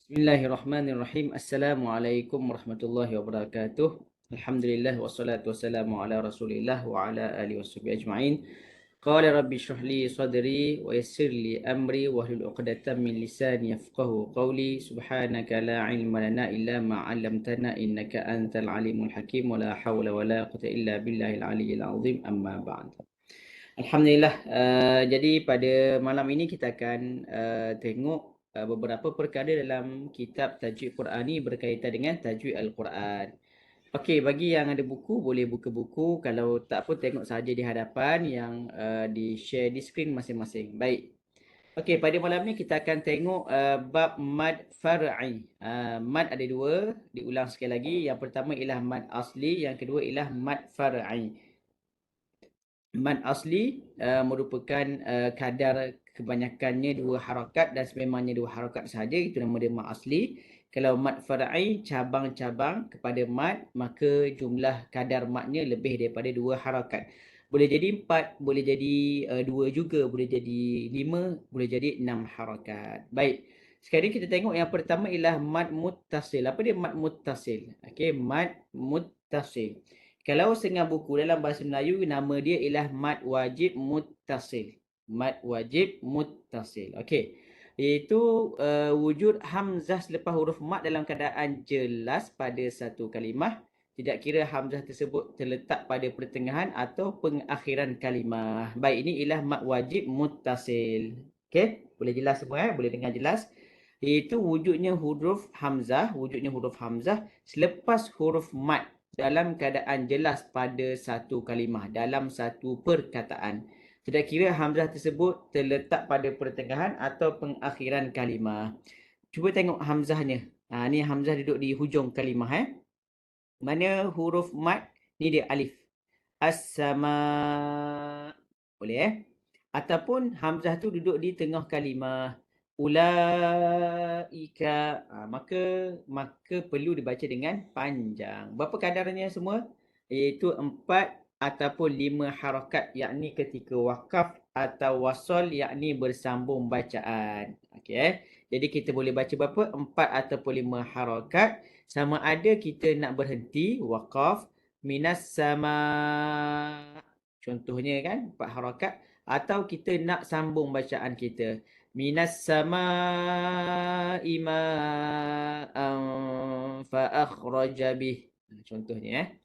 Bismillahirrahmanirrahim. Assalamualaikum warahmatullahi wabarakatuh. Alhamdulillah wassalatu wassalamu ala Rasulillah wa ala alihi washabihi ajma'in. Qala rabbi shrah li sadri wa yassir li amri wa hlul 'uqdatam min lisani yafqahu qawli. Subhanaka la ilma lana illa ma 'allamtana innaka antal alimul hakim wa la hawla wa la quwwata illa billahil aliyyil azim. Amma ba'd. Alhamdulillah. Jadi pada malam ini kita akan tengok beberapa perkara dalam kitab Tajwid Qurani berkaitan dengan tajwid Al-Quran. Okey, bagi yang ada buku boleh buka buku, kalau tak pun tengok saja di hadapan yang di-share di skrin masing-masing. Baik. Okey, pada malam ni kita akan tengok bab mad far'i. Mad ada dua, diulang sekali lagi. Yang pertama ialah mad asli, yang kedua ialah mad far'i. Mad asli merupakan kadar kebanyakannya dua harakat dan sememangnya dua harakat sahaja, itu nama dia mad asli. Kalau mad far'i cabang-cabang kepada mad, maka jumlah kadar madnya lebih daripada dua harakat. Boleh jadi 4, boleh jadi 2 juga, boleh jadi 5, boleh jadi 6 harakat. Baik. Sekarang kita tengok yang pertama ialah mad muttasil. Apa dia mad muttasil? Okey, mad muttasil. Kalau setengah buku dalam bahasa Melayu, nama dia ialah mad wajib muttasil. Mad wajib muttasil. Okey. Iaitu wujud hamzah selepas huruf mad dalam keadaan jelas pada satu kalimah. Tidak kira hamzah tersebut terletak pada pertengahan atau pengakhiran kalimah. Baik, ini ialah mad wajib muttasil. Okey, boleh jelas semua, boleh dengar jelas. Iaitu wujudnya huruf hamzah selepas huruf mad dalam keadaan jelas pada satu kalimah, dalam satu perkataan. Tidak kira hamzah tersebut terletak pada pertengahan atau pengakhiran kalimah. Cuba tengok hamzahnya. Ni hamzah duduk di hujung kalimah. Mana huruf mad? Ni dia alif. As-sama. Boleh Ataupun hamzah tu duduk di tengah kalimah. Ulaika. Maka perlu dibaca dengan panjang. Berapa kadarnya semua? Iaitu 4 ataupun 5 harakat, yakni ketika wakaf atau wasol, yakni bersambung bacaan. Okey. Jadi kita boleh baca berapa? 4 ataupun 5 harakat. Sama ada kita nak berhenti wakaf minas sama, contohnya kan 4 harakat, atau kita nak sambung bacaan kita minas samaa'i ma'an fa akhraja bih, contohnya.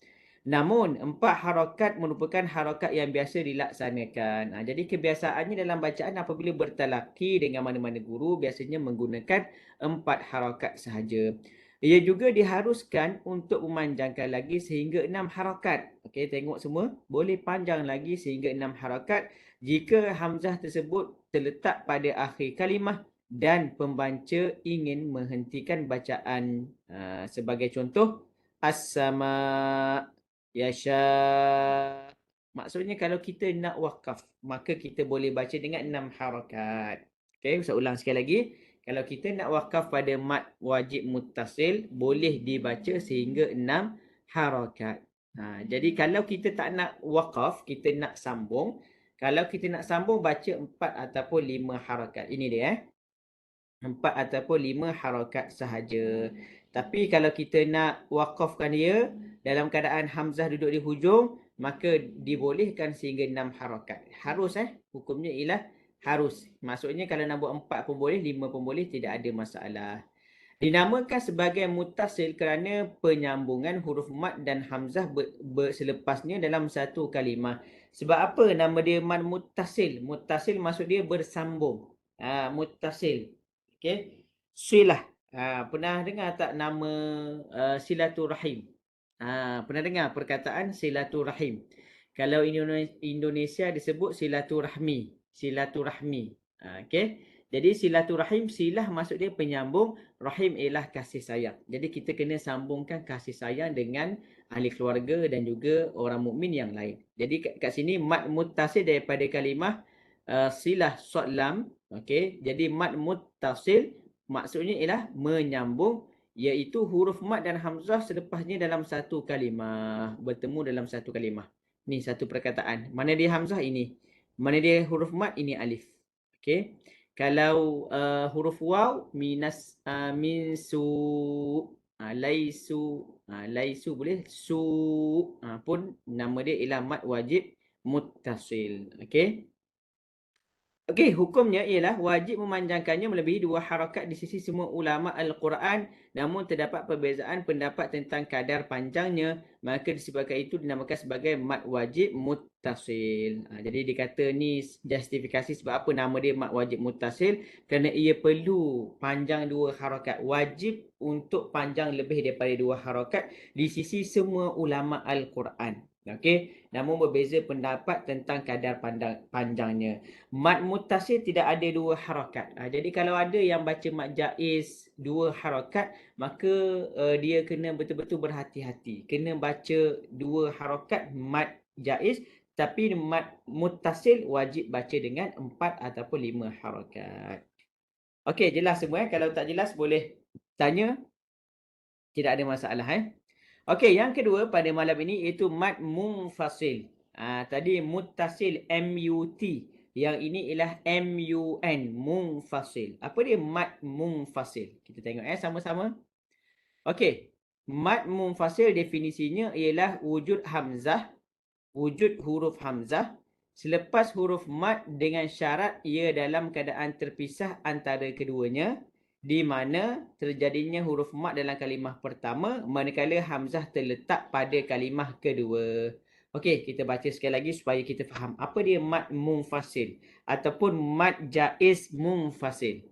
Namun 4 harakat merupakan harakat yang biasa dilaksanakan. Jadi kebiasaannya dalam bacaan apabila bertalaki dengan mana-mana guru biasanya menggunakan 4 harakat sahaja. Ia juga diharuskan untuk memanjangkan lagi sehingga 6 harakat. Okey, tengok semua. Boleh panjang lagi sehingga 6 harakat jika hamzah tersebut terletak pada akhir kalimah dan pembaca ingin menghentikan bacaan. Sebagai contoh, as-sama yasha. Maksudnya kalau kita nak wakaf, maka kita boleh baca dengan 6 harakat. Okey, saya ulang sekali lagi. Kalau kita nak wakaf pada mad wajib muttasil, boleh dibaca sehingga 6 harakat. Jadi kalau kita tak nak wakaf, kita nak sambung. Kalau kita nak sambung, baca 4 ataupun 5 harakat. Ini dia 4 ataupun 5 harakat sahaja. Tapi kalau kita nak wakafkan dia dalam keadaan hamzah duduk di hujung, maka dibolehkan sehingga 6 harakat. Harus hukumnya ialah harus. Maksudnya kalau nak buat 4 pun boleh, 5 pun boleh, tidak ada masalah. Dinamakan sebagai muttasil kerana penyambungan huruf mad dan hamzah selepasnya dalam satu kalimah. Sebab apa nama dia mad muttasil? Muttasil maksud dia bersambung. Muttasil. Okey. Silah. Pernah dengar tak nama silaturahim? Pernah dengar perkataan silaturahim? Kalau Indonesia disebut silaturahmi. Silaturahmi. Okey. Jadi silaturahim, silah maksud dia penyambung, rahim ialah kasih sayang. Jadi kita kena sambungkan kasih sayang dengan ahli keluarga dan juga orang mukmin yang lain. Jadi kat sini mad muttasil daripada kalimah silah sad lam. Okey. Jadi mad muttasil maksudnya ialah menyambung, iaitu huruf mad dan hamzah selepasnya dalam satu kalimah, bertemu dalam satu kalimah. Ni satu perkataan. Mana dia hamzah? Ini. Mana dia huruf mad? Ini alif. Okey. Kalau huruf waw min su, laisu boleh, su pun nama dia ialah mad wajib muttasil. Okey. Okey, hukumnya ialah wajib memanjangkannya melebihi 2 harakat di sisi semua ulama Al-Quran, namun terdapat perbezaan pendapat tentang kadar panjangnya, maka disebabkan itu dinamakan sebagai mad wajib muttasil. Jadi dikata ni justifikasi sebab apa nama dia mad wajib muttasil, kerana ia perlu panjang 2 harakat. Wajib untuk panjang lebih daripada 2 harakat di sisi semua ulama Al-Quran. Okey, namun berbeza pendapat tentang kadar panjangnya. Mad muttasil tidak ada 2 harakat. Jadi kalau ada yang baca mad jaiz 2 harakat, maka dia kena betul-betul berhati-hati. Kena baca 2 harakat mad jaiz, tapi mad muttasil wajib baca dengan 4 ataupun 5 harakat. Okey, jelas semua. Kalau tak jelas boleh tanya. Tidak ada masalah. Okey, yang kedua pada malam ini iaitu mad munfasil. Tadi muttasil, M-U-T. Yang ini ialah M-U-N, munfasil. Apa dia mad munfasil? Kita tengok sama-sama. Okey, mad munfasil definisinya ialah wujud hamzah, wujud huruf hamzah selepas huruf mad dengan syarat ia dalam keadaan terpisah antara keduanya, di mana terjadinya huruf mad dalam kalimah pertama manakala hamzah terletak pada kalimah kedua. Okey, kita baca sekali lagi supaya kita faham apa dia mad munfasil ataupun mad jaiz munfasil.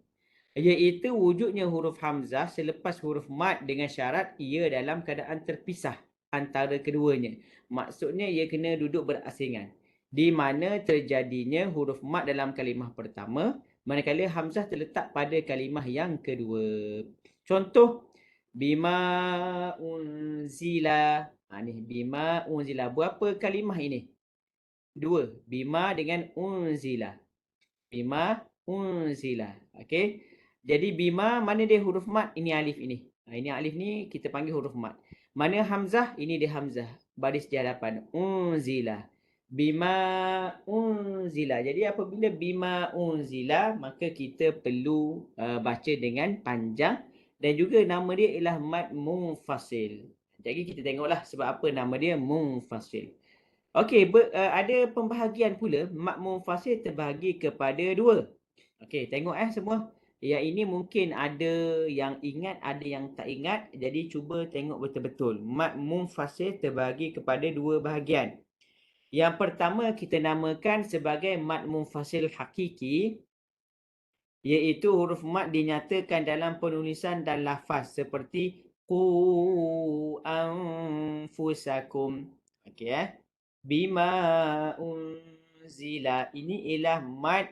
Iaitu wujudnya huruf hamzah selepas huruf mad dengan syarat ia dalam keadaan terpisah antara keduanya. Maksudnya ia kena duduk berasingan, di mana terjadinya huruf mad dalam kalimah pertama manakala hamzah terletak pada kalimah yang kedua. Contoh, bima unzila. Ni bima unzila. Berapa kalimah ini? 2. Bima dengan unzila. Bima unzila. Okey. Jadi bima, mana dia huruf mad? Ini alif ini. Ini alif ni kita panggil huruf mad. Mana hamzah? Ini dia hamzah. Baris di hadapan. Unzila. Bima unzila. Jadi apabila bima unzila, maka kita perlu baca dengan panjang. Dan juga nama dia ialah mad munfasil. Jadi kita tengoklah sebab apa nama dia munfasil. Okey, ada pembahagian pula. Mad munfasil terbahagi kepada 2. Okey, tengok semua. Yang ini mungkin ada yang ingat, ada yang tak ingat. Jadi cuba tengok betul-betul. Mad munfasil terbahagi kepada 2 bahagian. Yang pertama kita namakan sebagai mad munfasil hakiki, iaitu huruf mad dinyatakan dalam penulisan dan lafaz seperti qu anfusakum. Okey bima unzila. Ini ialah mad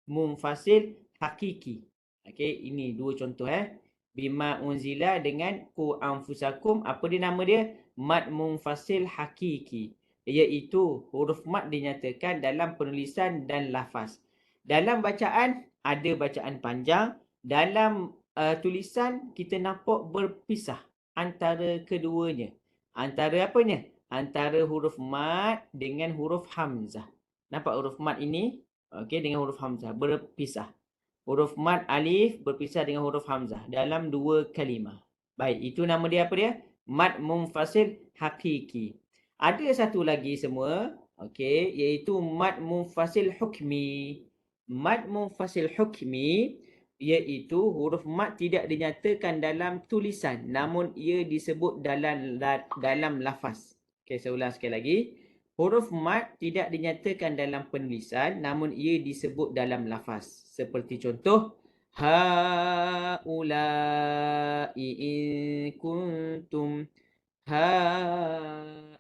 munfasil hakiki. Okey, ini 2 contoh Bima unzila dengan qu anfusakum. Apa dia nama dia? Mad munfasil hakiki. Iaitu huruf mad dinyatakan dalam penulisan dan lafaz. Dalam bacaan ada bacaan panjang. Dalam tulisan kita nampak berpisah antara keduanya. Antara apanya? Antara huruf mad dengan huruf hamzah. Nampak huruf mad ini? Okey, dengan huruf hamzah berpisah. Huruf mad alif berpisah dengan huruf hamzah dalam 2 kalimah. Baik, itu nama dia apa dia? Mad munfasil hakiki. Ada satu lagi semua, okey, iaitu mad munfasil hukmi. Mad munfasil hukmi iaitu huruf mad tidak dinyatakan dalam tulisan, namun ia disebut dalam lafaz. Okey, saya ulang sekali lagi. Huruf mad tidak dinyatakan dalam penulisan, namun ia disebut dalam lafaz. Seperti contoh, haula'i in kuntum, ha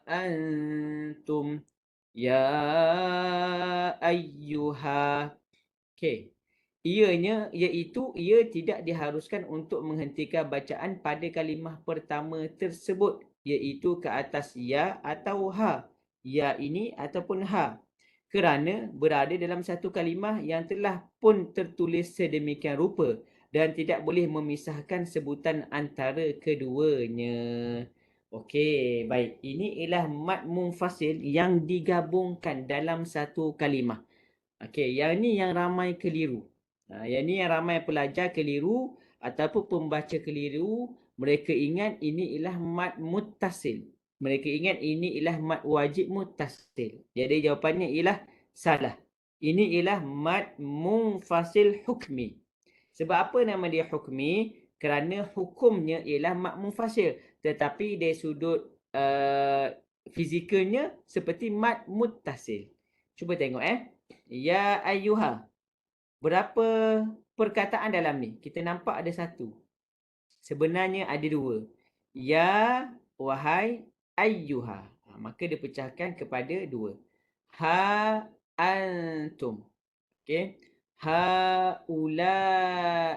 antum, ya ayyuha. Okey. Ianya iaitu ia tidak diharuskan untuk menghentikan bacaan pada kalimah pertama tersebut, iaitu ke atas ya atau ha. Ya ini ataupun ha. Kerana berada dalam satu kalimah yang telah pun tertulis sedemikian rupa dan tidak boleh memisahkan sebutan antara keduanya. Okey, baik. Ini ialah mad munfasil yang digabungkan dalam satu kalimah. Okey, yang ni yang ramai keliru. Yang ni yang ramai pelajar keliru ataupun pembaca keliru. Mereka ingat ini ialah mad muttasil. Mereka ingat ini ialah mad wajib muttasil. Jadi jawapannya ialah salah. Ini ialah mad munfasil hukmi. Sebab apa nama dia hukmi? Kerana hukumnya ialah mad munfasil. Tetapi dari sudut fizikalnya seperti mad muttasil. Cuba tengok Ya ayyuha. Berapa perkataan dalam ni? Kita nampak ada satu. Sebenarnya ada dua. Ya, wahai, ayyuha. Maka dipecahkan kepada dua. Ha, antum. Okey. Ha, ulai.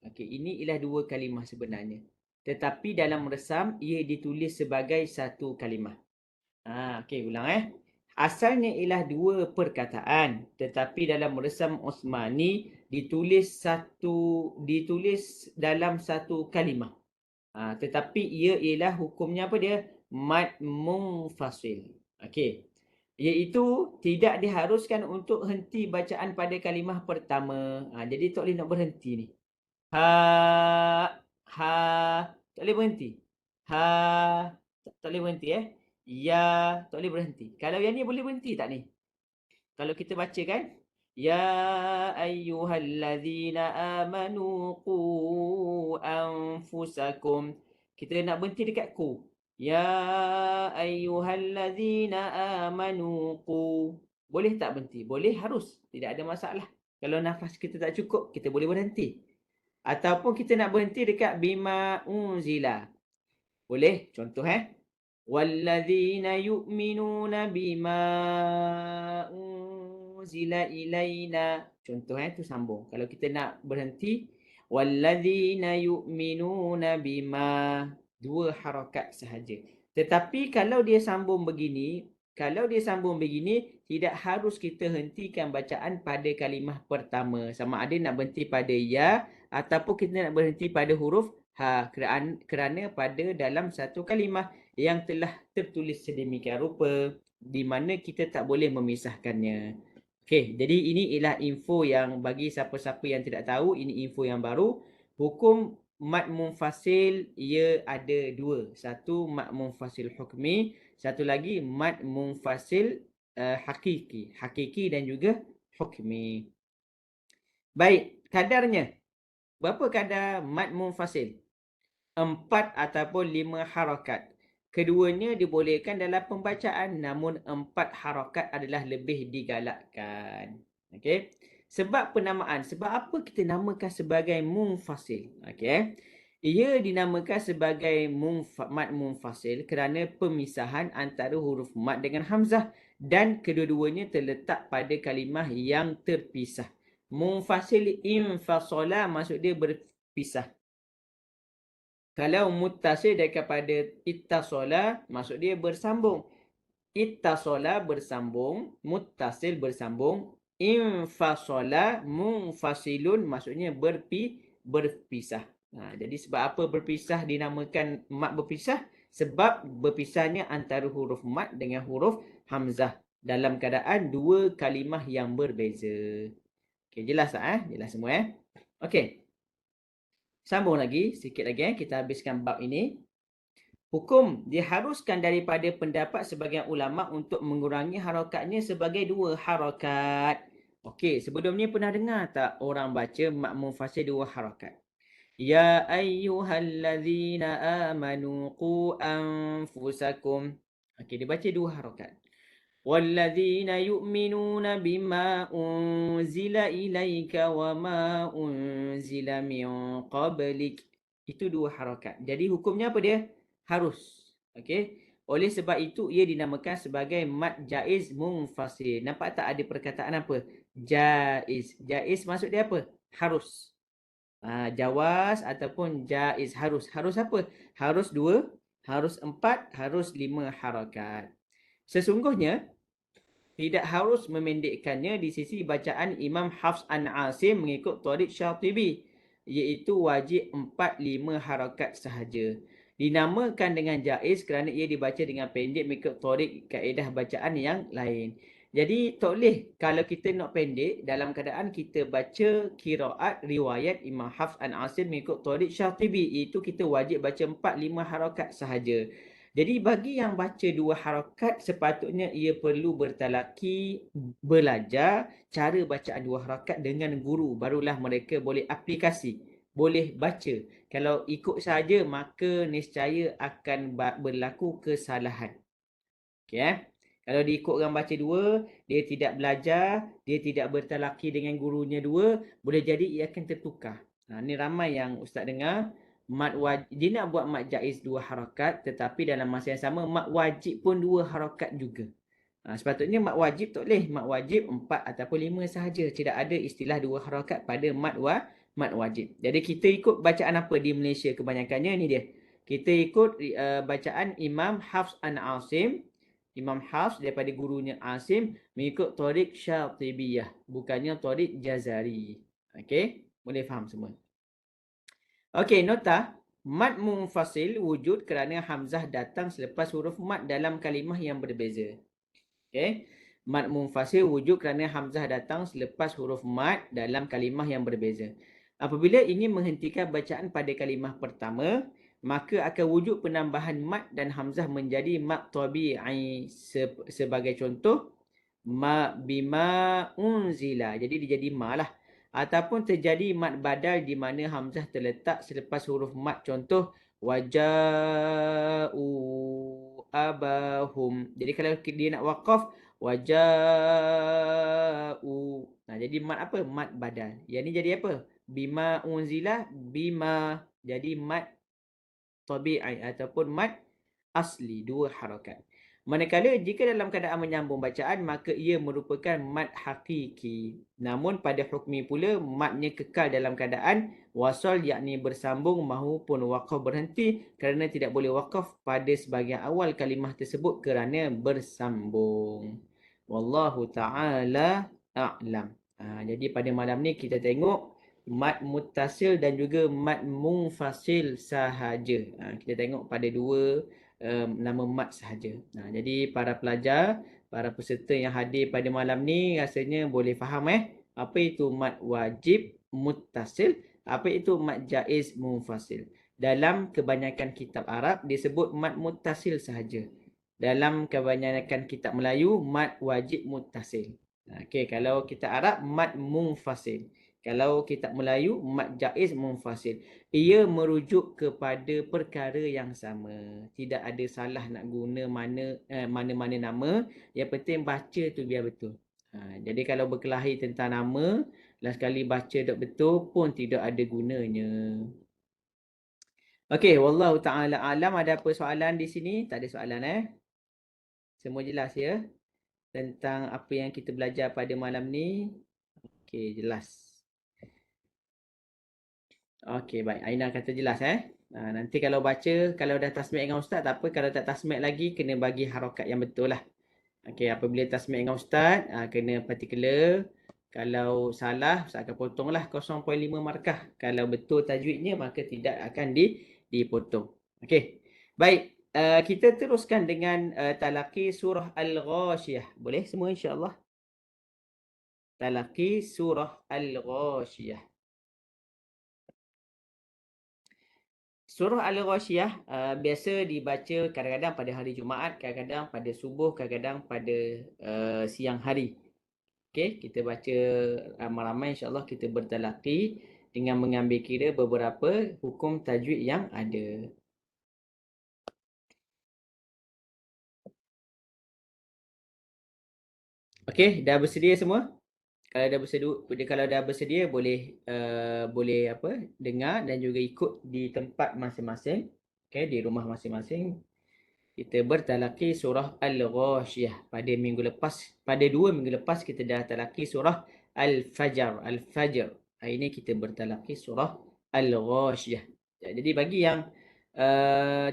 Okey, ini ialah dua kalimah sebenarnya. Tetapi dalam resam, ia ditulis sebagai satu kalimah. Okey, ulang Asalnya ialah dua perkataan, tetapi dalam resam Osmani ditulis dalam satu kalimah. Tetapi ia ialah hukumnya apa dia? Mad munfasil. Okey. Iaitu tidak diharuskan untuk henti bacaan pada kalimah pertama. Jadi tak boleh nak berhenti ni. Ha, tak boleh berhenti. Tak boleh berhenti Ya, tak boleh berhenti. Kalau yang ni boleh berhenti tak ni? Kalau kita baca kan? Ya ayyuhallazina amanu qu anfusakum. Kita nak berhenti dekat ku. Ya ayyuhallazina amanu qu. Boleh tak berhenti? Boleh, harus. Tidak ada masalah. Kalau nafas kita tak cukup, kita boleh berhenti. Ataupun kita nak berhenti dekat bima unzila. Boleh. Contoh وَالَّذِينَ يُؤْمِنُونَ بِمَا أُنْزِلَ إِلَيْنَا. Contoh tu sambung. Kalau kita nak berhenti, وَالَّذِينَ يُؤْمِنُونَ بِمَا. Dua harakat sahaja. Tetapi kalau dia sambung begini, tidak harus kita hentikan bacaan pada kalimah pertama. Sama ada nak berhenti pada ya ataupun kita nak berhenti pada huruf ha, kerana pada dalam satu kalimah yang telah tertulis sedemikian rupa di mana kita tak boleh memisahkannya. Okey, jadi ini ialah info yang bagi siapa-siapa yang tidak tahu, ini info yang baru. Hukum mad munfasil ia ada dua. Satu mad munfasil hukmi, satu lagi mad munfasil hakiki. Hakiki dan juga hukmi. Baik, kadarnya. Berapa kadar mad munfasil? 4 ataupun 5 harakat. Keduanya dibolehkan dalam pembacaan, namun 4 harakat adalah lebih digalakkan. Okey. Sebab penamaan, sebab apa kita namakan sebagai munfasil? Okey. Ia dinamakan sebagai mad munfasil kerana pemisahan antara huruf mad dengan hamzah dan kedua-duanya terletak pada kalimah yang terpisah. Munfasil infasala maksud dia berpisah. Kalau muttasil daripada ittasala, maksud dia bersambung. Ittasala bersambung, muttasil bersambung, infasala munfasilun maksudnya berpisah. Jadi sebab apa berpisah dinamakan mad berpisah? Sebab berpisahnya antara huruf mad dengan huruf hamzah dalam keadaan dua kalimah yang berbeza. Okey, jelas tak Jelas semua Okey. Sambung lagi, sikit lagi kita habiskan bab ini. Hukum diharuskan daripada pendapat sebagian ulama untuk mengurangi harakatnya sebagai 2 harakat. Okey, sebelum ni pernah dengar tak orang baca mad munfasil 2 harakat? Ya ayyuhallazina amanu qu anfusakum. Okey, dia baca 2 harakat. وَالَّذِينَ يُؤْمِنُونَ بِمَا أُنْزِلَ إِلَيْكَ وَمَا أُنْزِلَ مِنْ قَبْلِكَ. Itu 2 harakat. Jadi hukumnya apa dia? Harus. Okey. Oleh sebab itu ia dinamakan sebagai mad jaiz munfasil. Nampak tak ada perkataan apa? Jaiz. Jaiz maksud dia apa? Harus. Jawaz ataupun jaiz harus. Harus apa? Harus 2, harus 4, harus 5 harakat. Sesungguhnya tidak harus memendekkannya di sisi bacaan Imam Hafs an Asim mengikut Tariq Syatibi, iaitu wajib 4-5 harakat sahaja. Dinamakan dengan jaiz kerana ia dibaca dengan pendek mengikut Tariq kaedah bacaan yang lain. Jadi tak boleh kalau kita nak pendek dalam keadaan kita baca qiraat riwayat Imam Hafs an Asim mengikut Tariq Syatibi, itu kita wajib baca 4-5 harakat sahaja. Jadi bagi yang baca 2 harakat sepatutnya ia perlu bertalaki, belajar cara bacaan 2 harakat dengan guru, barulah mereka boleh aplikasi, boleh baca. Kalau ikut saja maka niscaya akan berlaku kesalahan. Okey. Kalau diikutkan baca 2, dia tidak belajar, dia tidak bertalaki dengan gurunya 2, boleh jadi ia akan tertukar. Ni ramai yang ustaz dengar, mat wajib, dia nak buat mat jaiz 2 harakat tetapi dalam masa yang sama mat wajib pun 2 harakat juga. Sepatutnya mat wajib tak boleh, mat wajib 4 ataupun 5 sahaja. Tidak ada istilah 2 harakat pada mat wajib. Jadi kita ikut bacaan apa di Malaysia kebanyakannya ni dia. Kita ikut bacaan Imam Hafs an Asim. Imam Hafs daripada gurunya Asim mengikut Tariq Syatibiyah, bukannya Tariq Jazari. Okey, boleh faham semua. Okey, nota. Mad munfasil wujud kerana hamzah datang selepas huruf mad dalam kalimah yang berbeza. Okey. Mad munfasil wujud kerana hamzah datang selepas huruf mad dalam kalimah yang berbeza. Apabila ingin menghentikan bacaan pada kalimah pertama, maka akan wujud penambahan mad dan hamzah menjadi mad tabi'i. Sebagai contoh, ma bima unzila. Jadi dia jadi ma lah. Ataupun terjadi mad badal di mana hamzah terletak selepas huruf mad. Contoh, waja'u abahum. Jadi kalau dia nak waqaf, waja'u. Jadi mad apa? Mad badal. Yang ni jadi apa? Bima unzila, bima. Jadi mad tabi'i ataupun mad asli, 2 harakat. Manakala jika dalam keadaan menyambung bacaan, maka ia merupakan mad hakiki. Namun pada hukmi pula, madnya kekal dalam keadaan wasal, yakni bersambung maupun waqaf berhenti, kerana tidak boleh waqaf pada sebahagian awal kalimah tersebut kerana bersambung. Wallahu ta'ala a'lam. Jadi pada malam ni kita tengok mad muttasil dan juga mad munfasil sahaja. Kita tengok pada 2 nama mad sahaja. Jadi para pelajar, para peserta yang hadir pada malam ni rasanya boleh faham apa itu mad wajib muttasil, apa itu mad jaiz munfasil. Dalam kebanyakan kitab Arab disebut mad muttasil sahaja. Dalam kebanyakan kitab Melayu mad wajib muttasil. Okey, kalau kita Arab mad munfasil. Kalau kitab Melayu mad jaiz munfasil. Ia merujuk kepada perkara yang sama. Tidak ada salah nak guna mana-mana nama. Yang penting baca tu biar betul. Jadi kalau berkelahi tentang nama, last kali baca tak betul pun tidak ada gunanya. Okey, wallahu ta'ala alam. Ada apa soalan di sini? Tak ada soalan Semua jelas ya tentang apa yang kita belajar pada malam ni. Okey, jelas. Okey, baik. Aina kata jelas nanti kalau baca, kalau dah tasmik dengan ustaz tak apa, kalau tak tasmik lagi kena bagi harakat yang betul lah. Okey, apabila tasmik dengan ustaz, kena particular. Kalau salah, ustaz akan potonglah 0.5 markah. Kalau betul tajwidnya, maka tidak akan dipotong. Okey. Baik, kita teruskan dengan talaqi surah Al-Ghashiyah. Boleh semua insya-Allah? Talaqi surah Al-Ghashiyah. Surah Al-Ghashiyah biasa dibaca kadang-kadang pada hari Jumaat, kadang-kadang pada subuh, kadang-kadang pada siang hari. Okey, kita baca ramai-ramai, insya-Allah kita bertalaqi dengan mengambil kira beberapa hukum tajwid yang ada. Okey, dah bersedia semua? Kalau dah bersedia boleh dengar dan juga ikut di tempat masing-masing. Okey, di rumah masing-masing. Kita bertalaqi surah Al-Ghashiyah. Pada 2 minggu lepas kita dah talaqi surah Al-Fajr. Hari ini kita bertalaqi surah Al-Ghashiyah. Jadi bagi yang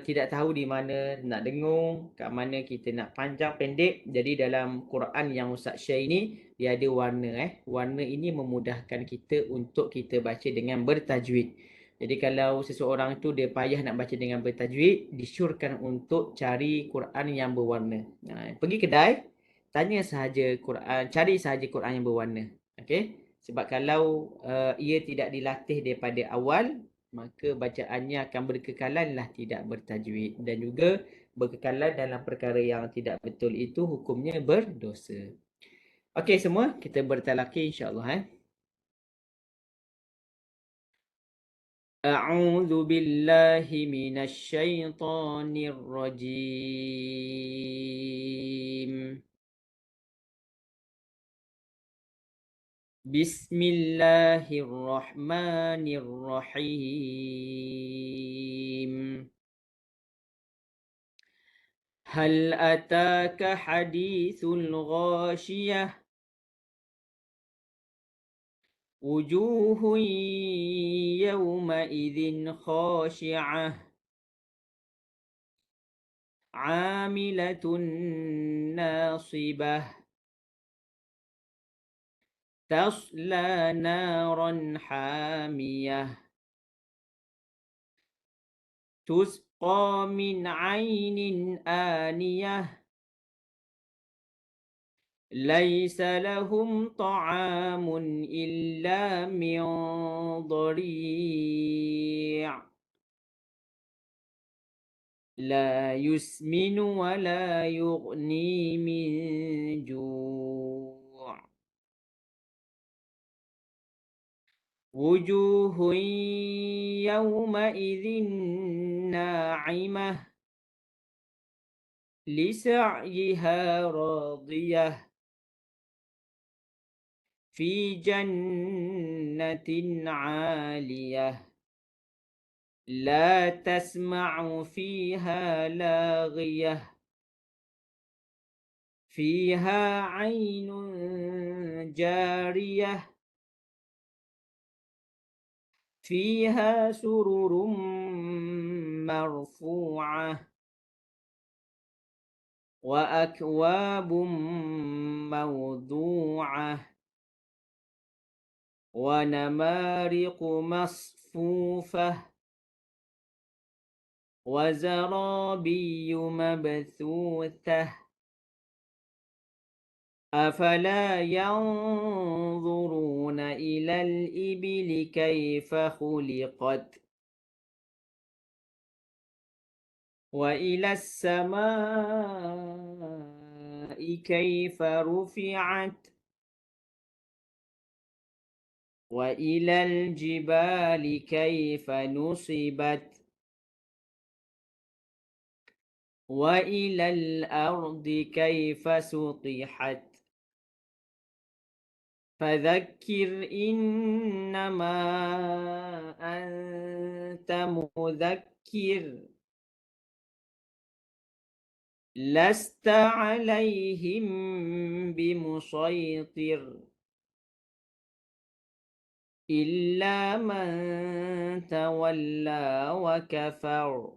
tidak tahu di mana nak dengung, kat mana kita nak panjang pendek, jadi dalam Quran yang Ustaz share ini dia ada warna Warna ini memudahkan kita untuk kita baca dengan bertajwid. Jadi kalau seseorang tu dia payah nak baca dengan bertajwid, disyorkan untuk cari Quran yang berwarna. Pergi kedai, tanya sahaja Quran, cari sahaja Quran yang berwarna. Okey? Sebab kalau ia tidak dilatih daripada awal, maka bacaannya akan berkekalanlah tidak bertajwid, dan juga berkekalan dalam perkara yang tidak betul itu hukumnya berdosa. Okey semua, kita bertalaki insya-Allah أعوذ بالله من الشيطان الرجيم بسم الله الرحمن الرحيم هل أتاك حديث الغاشية وجوه يومئذ خاشعة عاملة ناصبة تصلى نارا حامية تسقى من عين آنية ليس لهم طعام إلا من ضريع لا يسمن ولا يغني من جوع وجوه يومئذ ناعمة لسعيها راضية في جنة عالية لا تسمع فيها لاغية فيها عين جارية فيها سرر مرفوعة وأكواب موضوعة ونمارق مصفوفة وزرابي مبثوثة أفلا ينظرون إلى الإبل كيف خلقت وإلى السماء كيف رفعت وإلى الجبال كيف نصبت وإلى الأرض كيف سطحت فذكر إنما أنت مذكر لست عليهم بمسيطر إلا من تولى وكفر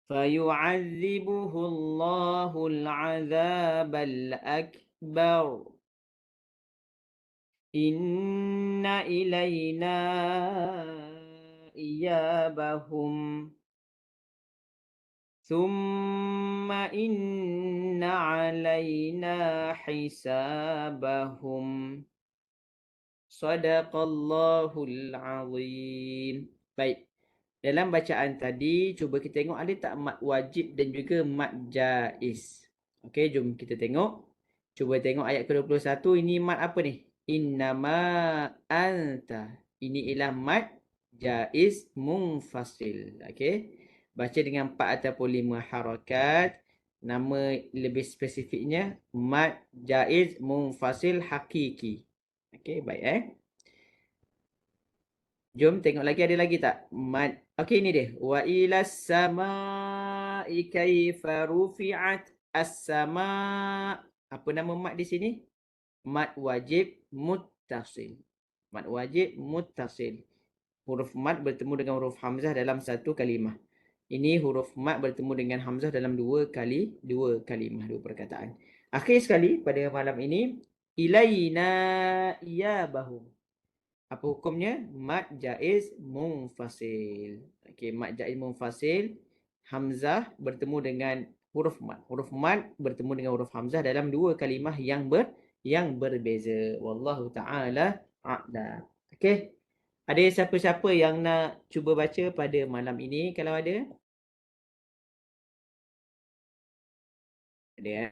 فيعذبه الله العذاب الأكبر إن إلينا إيابهم ثم إن علينا حسابهم Sadaqallahul azim. Baik. Dalam bacaan tadi, cuba kita tengok ada tak mat wajib dan juga mat jaiz. Okey, jom kita tengok. Cuba tengok ayat ke-21. Ini mat apa ni? Innama anta. Ini ialah mat jaiz munfasil. Okey. Baca dengan 4 ataupun 5 harakat. Nama lebih spesifiknya mat jaiz munfasil hakiki. Okey, baik Jom tengok lagi, ada lagi tak? Mad. Okey, ini dia. Wa ilas samaa'i kaifa rufi'at as-sama'. Apa nama mad di sini? Mad wajib muttasil. Mad wajib muttasil. Huruf mad bertemu dengan huruf hamzah dalam satu kalimah. Ini huruf mad bertemu dengan hamzah dalam dua kalimah, dua perkataan. Akhir sekali pada malam ini, ilaina iyabahum. Apa hukumnya? Mad jaiz munfasil. Okey, mad jaiz munfasil, hamzah bertemu dengan huruf mat. Huruf mat bertemu dengan huruf hamzah dalam dua kalimah yang berbeza. Wallahu taala a'lam. Okey. Ada siapa-siapa yang nak cuba baca pada malam ini kalau ada? Ada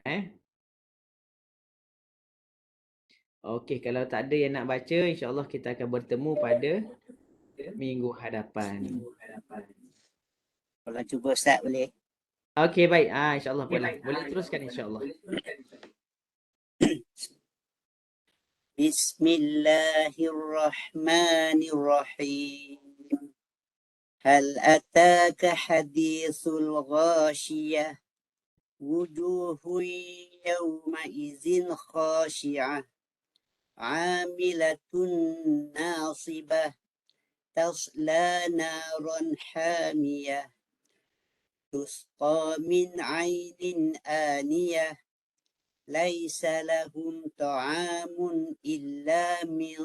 Okey, kalau tak ada yang nak baca, insya-Allah kita akan bertemu pada minggu hadapan. Kalau cuba Ustaz boleh. Okey, baik. Insya-Allah boleh. Boleh teruskan insya-Allah. Bismillahirrahmanirrahim. Hal ataka hadithul ghashiyah. Wujuhun yawma izin khashi'ah. Amilatun nasibah. Tasla naran hamiyah. تسقى من عين آنية ليس لهم طعام إلا من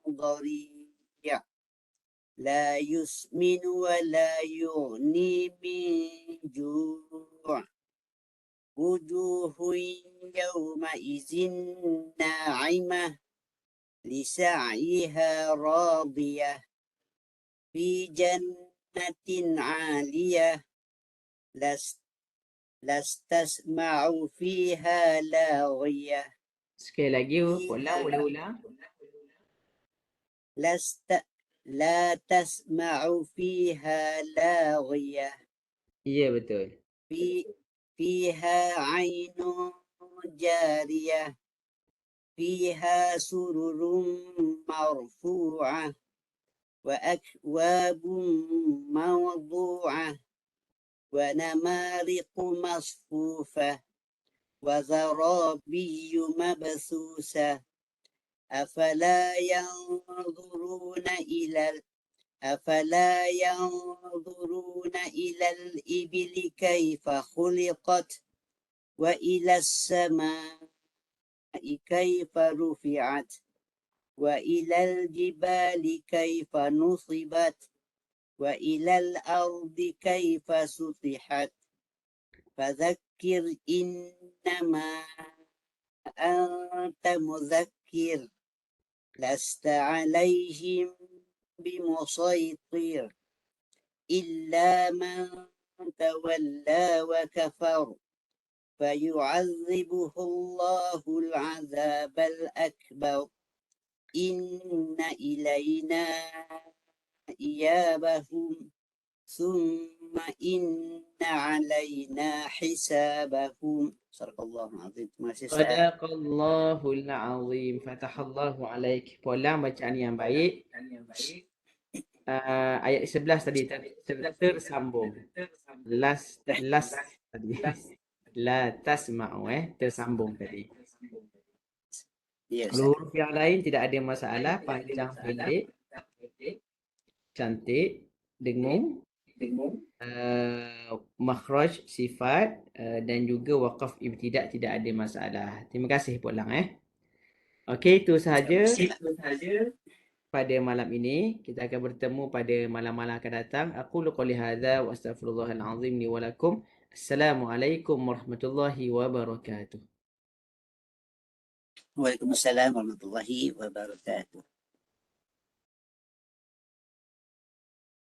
ضريع لا يسمن ولا يغني من جوع وجوه يومئذ ناعمة لسعيها راضية في جنة عالية lastasma'u fiha laghiyah. Sekali lagi, ulang, boleh ulang? La tasma'u fiha laghiyah. Ya, betul. Fiha aynun jariyah. Fiha sururun marfu'ah. Wa akwabun mawdu'ah. ونمارق مصفوفة وزرابي مبثوثة أفلا ينظرون إلى الإبل كيف خلقت وإلى السماء كيف رفعت وإلى الجبال كيف نصبت وإلى الأرض كيف سطحت فذكر إنما أنت مذكر لست عليهم بمسيطر إلا من تولى وكفر فيعذبه الله العذاب الأكبر إن إلينا إيابهم ثم إن علينا حسابهم صدق الله العظيم. Sadaqallahul azim. Fatahallahu alaik. Polang bacaan yang baik. Ayat 11 tadi tersambung. Last tadi. La tasma'u tersambung tadi. Yes. Huruf yang lain tidak ada masalah, panjang pendek, cantik, dengung, makhraj sifat dan juga waqaf ibtidak tidak ada masalah. Terima kasih Puan Lang. Okey, itu sahaja pada malam ini. Kita akan bertemu pada malam-malam akan datang. Aku qouli hadza wa astaghfirullahal azim li wa lakum. Assalamualaikum warahmatullahi wabarakatuh. Waalaikumsalam warahmatullahi wabarakatuh.